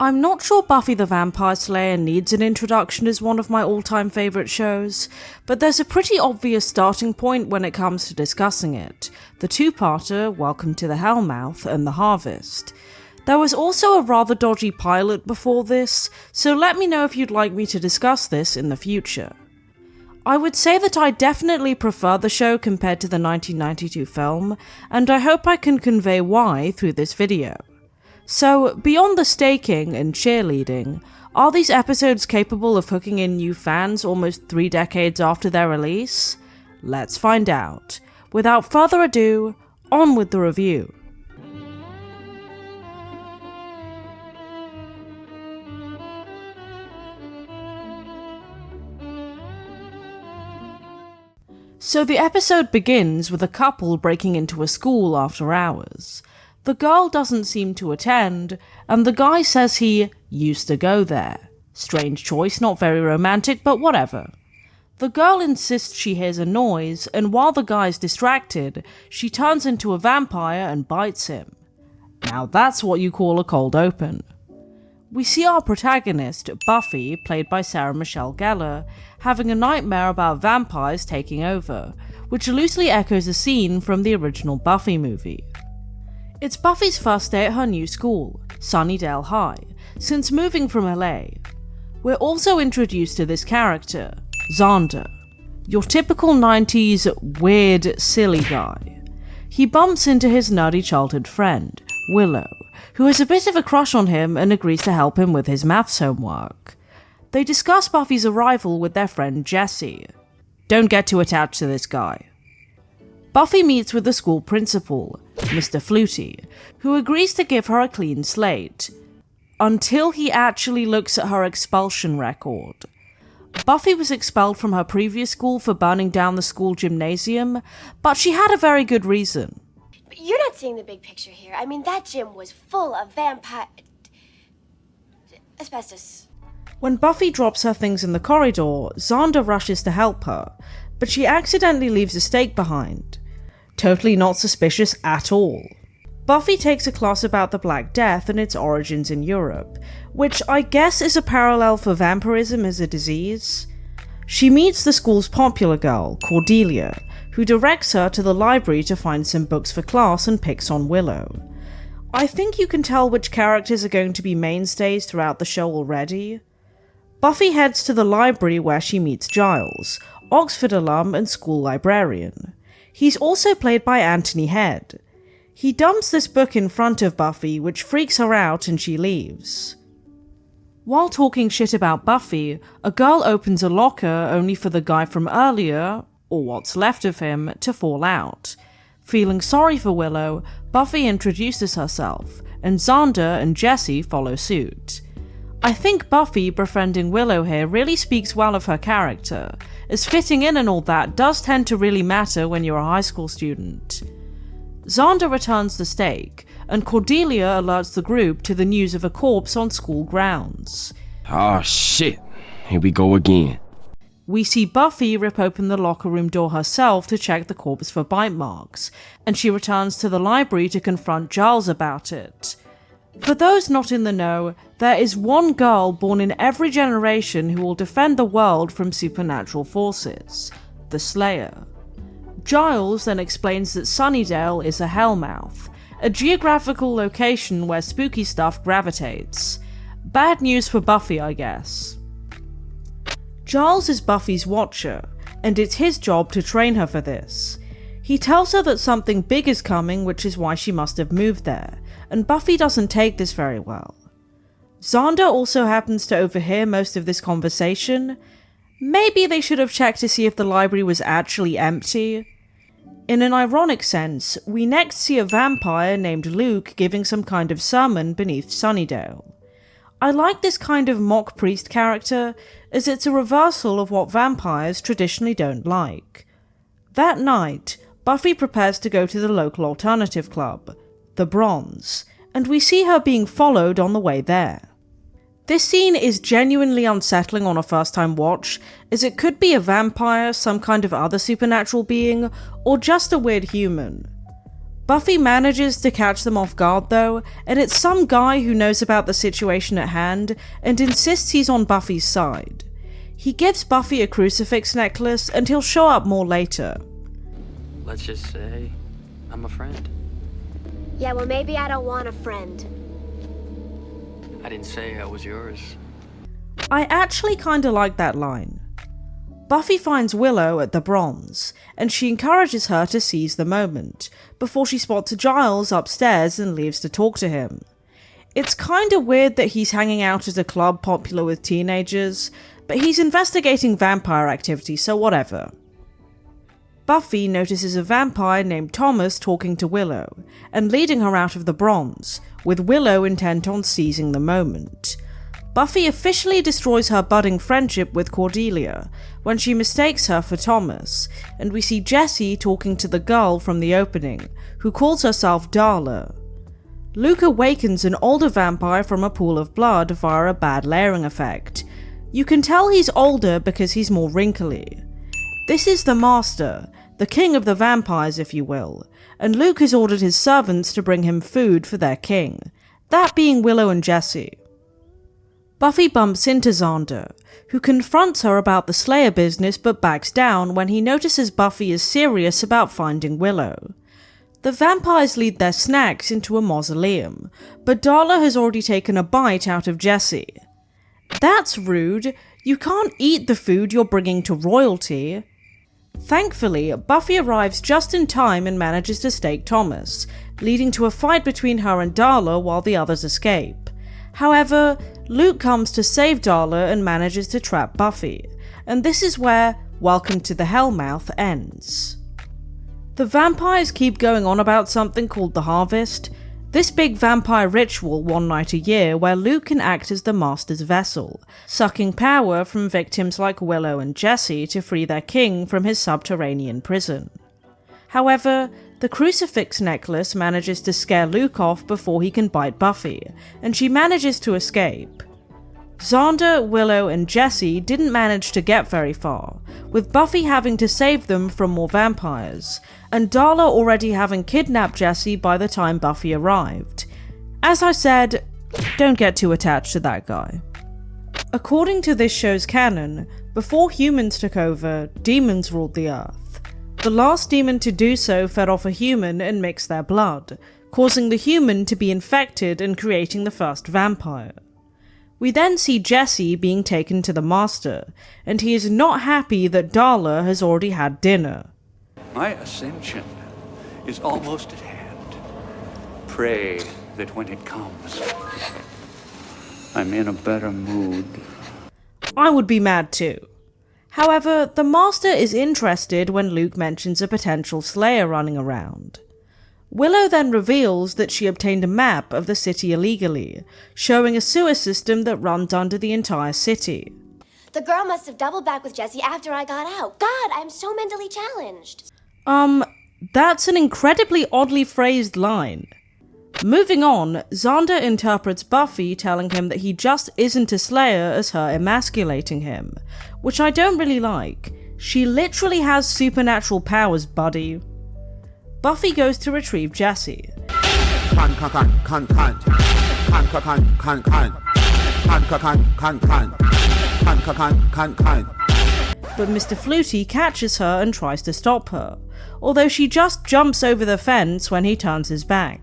I'm not sure Buffy the Vampire Slayer needs an introduction as one of my all-time favourite shows, but there's a pretty obvious starting point when it comes to discussing it. The two-parter, Welcome to the Hellmouth, and The Harvest. There was also a rather dodgy pilot before this, so let me know if you'd like me to discuss this in the future. I would say that I definitely prefer the show compared to the 1992 film, and I hope I can convey why through this video. So, beyond the staking and cheerleading, are these episodes capable of hooking in new fans almost 3 decades after their release? Let's find out. Without further ado, on with the review. So the episode begins with a couple breaking into a school after hours. The girl doesn't seem to attend, and the guy says he used to go there. Strange choice, not very romantic, but whatever. The girl insists she hears a noise, and while the guy's distracted, she turns into a vampire and bites him. Now that's what you call a cold open. We see our protagonist, Buffy, played by Sarah Michelle Gellar, having a nightmare about vampires taking over, which loosely echoes a scene from the original Buffy movie. It's Buffy's first day at her new school, Sunnydale High, since moving from LA. We're also introduced to this character, Xander, your typical 90s weird, silly guy. He bumps into his nerdy childhood friend, Willow, who has a bit of a crush on him and agrees to help him with his maths homework. They discuss Buffy's arrival with their friend Jessie. Don't get too attached to this guy. Buffy meets with the school principal, Mr. Flutie, who agrees to give her a clean slate, until he actually looks at her expulsion record. Buffy was expelled from her previous school for burning down the school gymnasium, but she had a very good reason. But you're not seeing the big picture here. I mean, that gym was full of asbestos. When Buffy drops her things in the corridor, Xander rushes to help her, but she accidentally leaves a stake behind. Totally not suspicious at all. Buffy takes a class about the Black Death and its origins in Europe, which I guess is a parallel for vampirism as a disease. She meets the school's popular girl, Cordelia, who directs her to the library to find some books for class and picks on Willow. I think you can tell which characters are going to be mainstays throughout the show already. Buffy heads to the library where she meets Giles, Oxford alum and school librarian. He's also played by Anthony Head. He dumps this book in front of Buffy, which freaks her out and she leaves. While talking shit about Buffy, a girl opens a locker only for the guy from earlier, or what's left of him, to fall out. Feeling sorry for Willow, Buffy introduces herself, and Xander and Jessie follow suit. I think Buffy befriending Willow here really speaks well of her character, as fitting in and all that does tend to really matter when you're a high school student. Xander returns the stake, and Cordelia alerts the group to the news of a corpse on school grounds. Oh shit, here we go again. We see Buffy rip open the locker room door herself to check the corpse for bite marks, and she returns to the library to confront Giles about it. For those not in the know, there is one girl born in every generation who will defend the world from supernatural forces, the Slayer. Giles then explains that Sunnydale is a hellmouth, a geographical location where spooky stuff gravitates. Bad news for Buffy, I guess. Giles is Buffy's watcher, and it's his job to train her for this. He tells her that something big is coming, which is why she must have moved there, and Buffy doesn't take this very well. Xander also happens to overhear most of this conversation. Maybe they should have checked to see if the library was actually empty. In an ironic sense, we next see a vampire named Luke giving some kind of sermon beneath Sunnydale. I like this kind of mock priest character, as it's a reversal of what vampires traditionally don't like. That night, Buffy prepares to go to the local alternative club, the Bronze, and we see her being followed on the way there. This scene is genuinely unsettling on a first-time watch, as it could be a vampire, some kind of other supernatural being, or just a weird human. Buffy manages to catch them off guard though, and it's some guy who knows about the situation at hand and insists he's on Buffy's side. He gives Buffy a crucifix necklace and he'll show up more later. Let's just say I'm a friend. Yeah, well, maybe I don't want a friend. I didn't say I was yours. I actually kinda like that line. Buffy finds Willow at the Bronze, and she encourages her to seize the moment, before she spots Giles upstairs and leaves to talk to him. It's kinda weird that he's hanging out at a club popular with teenagers, but he's investigating vampire activity, so whatever. Buffy notices a vampire named Thomas talking to Willow, and leading her out of the Bronze, with Willow intent on seizing the moment. Buffy officially destroys her budding friendship with Cordelia when she mistakes her for Thomas, and we see Jessie talking to the girl from the opening, who calls herself Darla. Luke awakens an older vampire from a pool of blood via a bad layering effect. You can tell he's older because he's more wrinkly. This is the Master, the king of the vampires if you will, and Luke has ordered his servants to bring him food for their king, that being Willow and Jessie. Buffy bumps into Xander, who confronts her about the Slayer business but backs down when he notices Buffy is serious about finding Willow. The vampires lead their snacks into a mausoleum, but Darla has already taken a bite out of Jessie. That's rude, you can't eat the food you're bringing to royalty. Thankfully, Buffy arrives just in time and manages to stake Thomas, leading to a fight between her and Darla while the others escape. However, Luke comes to save Darla and manages to trap Buffy, and this is where Welcome to the Hellmouth ends. The vampires keep going on about something called the Harvest, this big vampire ritual one night a year where Luke can act as the Master's vessel, sucking power from victims like Willow and Jessie to free their king from his subterranean prison. However, the crucifix necklace manages to scare Luke off before he can bite Buffy, and she manages to escape. Xander, Willow, and Jessie didn't manage to get very far, with Buffy having to save them from more vampires, and Darla already having kidnapped Jessie by the time Buffy arrived. As I said, don't get too attached to that guy. According to this show's canon, before humans took over, demons ruled the earth. The last demon to do so fed off a human and mixed their blood, causing the human to be infected and creating the first vampire. We then see Jessie being taken to the Master, and he is not happy that Darla has already had dinner. My ascension is almost at hand. Pray that when it comes, I'm in a better mood. I would be mad too. However, the Master is interested when Luke mentions a potential Slayer running around. Willow then reveals that she obtained a map of the city illegally, showing a sewer system that runs under the entire city. The girl must have doubled back with Jessie after I got out. God, I'm so mentally challenged. That's an incredibly oddly phrased line. Moving on, Xander interprets Buffy telling him that he just isn't a Slayer as her emasculating him, which I don't really like. She literally has supernatural powers, buddy. Buffy goes to retrieve Jessie. But Mr. Flutie catches her and tries to stop her, although she just jumps over the fence when he turns his back.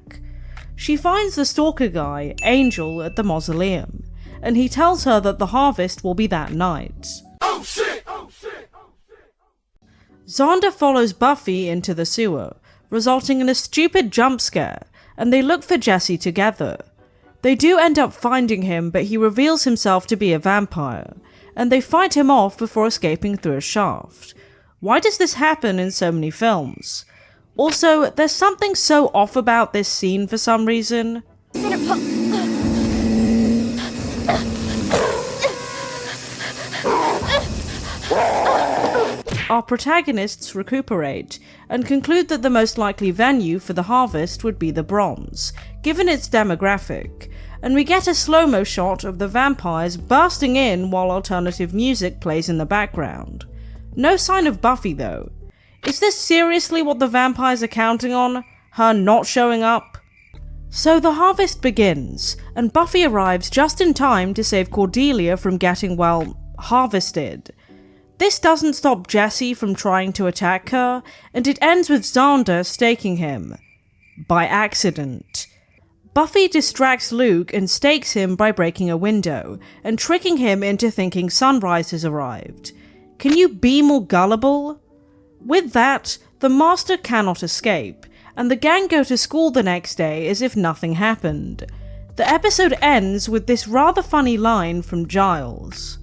She finds the stalker guy, Angel, at the mausoleum, and he tells her that the harvest will be that night. Oh shit! Oh shit! Oh shit! Xander follows Buffy into the sewer, resulting in a stupid jump scare, and they look for Jessie together. They do end up finding him, but he reveals himself to be a vampire, and they fight him off before escaping through a shaft. Why does this happen in so many films? Also, there's something so off about this scene for some reason. Our protagonists recuperate and conclude that the most likely venue for the harvest would be the Bronze, given its demographic, and we get a slow-mo shot of the vampires bursting in while alternative music plays in the background. No sign of Buffy though. Is this seriously what the vampires are counting on? her not showing up. So the harvest begins, and Buffy arrives just in time to save Cordelia from getting, well, harvested. This doesn't stop Jesse from trying to attack her, and it ends with Xander staking him. By accident. Buffy distracts Luke and stakes him by breaking a window, and tricking him into thinking sunrise has arrived. Can you be more gullible? With that, the Master cannot escape, and the gang go to school the next day as if nothing happened. The episode ends with this rather funny line from Giles.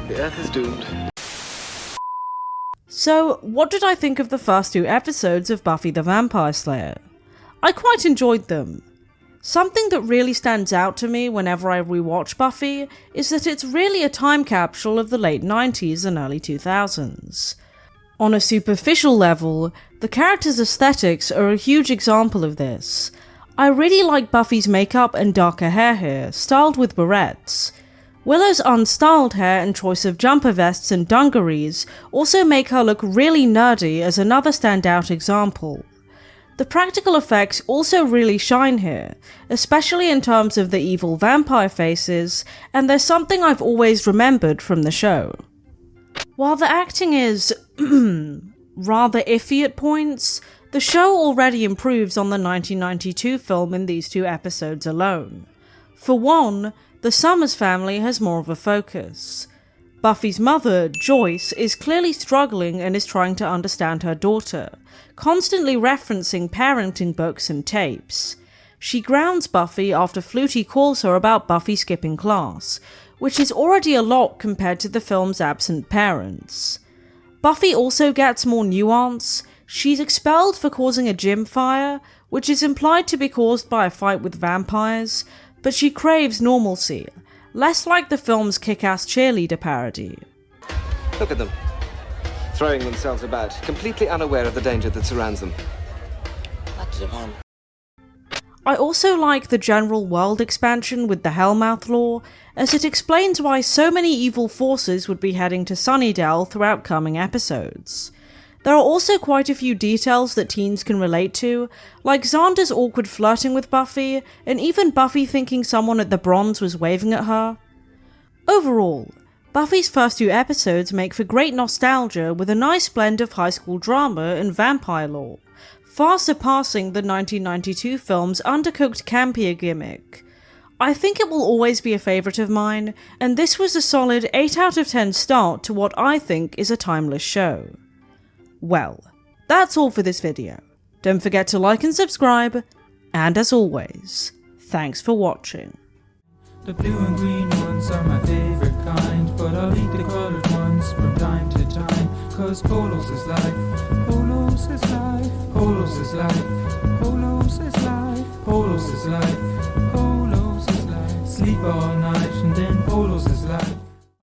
The Earth is doomed. So, what did I think of the first 2 episodes of Buffy the Vampire Slayer? I quite enjoyed them. Something that really stands out to me whenever I rewatch Buffy is that it's really a time capsule of the late 90s and early 2000s. On a superficial level, the characters' aesthetics are a huge example of this. I really like Buffy's makeup and darker hair here, styled with barrettes. Willow's unstyled hair and choice of jumper vests and dungarees also make her look really nerdy as another standout example. The practical effects also really shine here, especially in terms of the evil vampire faces, and there's something I've always remembered from the show. While the acting is rather iffy at points, the show already improves on the 1992 film in these 2 episodes alone. For one, the Summers family has more of a focus. Buffy's mother, Joyce, is clearly struggling and is trying to understand her daughter, constantly referencing parenting books and tapes. She grounds Buffy after Flutie calls her about Buffy skipping class, which is already a lot compared to the film's absent parents. Buffy also gets more nuance. She's expelled for causing a gym fire, which is implied to be caused by a fight with vampires, but she craves normalcy, less like the film's kick-ass cheerleader parody. Look at them, throwing themselves about, completely unaware of the danger that surrounds them. Lucky them. I also like the general world expansion with the Hellmouth lore, as it explains why so many evil forces would be heading to Sunnydale throughout coming episodes. There are also quite a few details that teens can relate to, like Xander's awkward flirting with Buffy, and even Buffy thinking someone at the Bronze was waving at her. Overall, Buffy's first 2 episodes make for great nostalgia with a nice blend of high school drama and vampire lore, far surpassing the 1992 film's undercooked campier gimmick. I think it will always be a favourite of mine, and this was a solid 8 out of 10 start to what I think is a timeless show. Well, that's all for this video. Don't forget to like and subscribe, and as always, thanks for watching. The blue and green ones are my favorite kind, but I'll eat the colored ones from time to time, 'cause Polos is life, Polos is life, Polos is life, Polos is life, Polos is life, Polos is life. Sleep on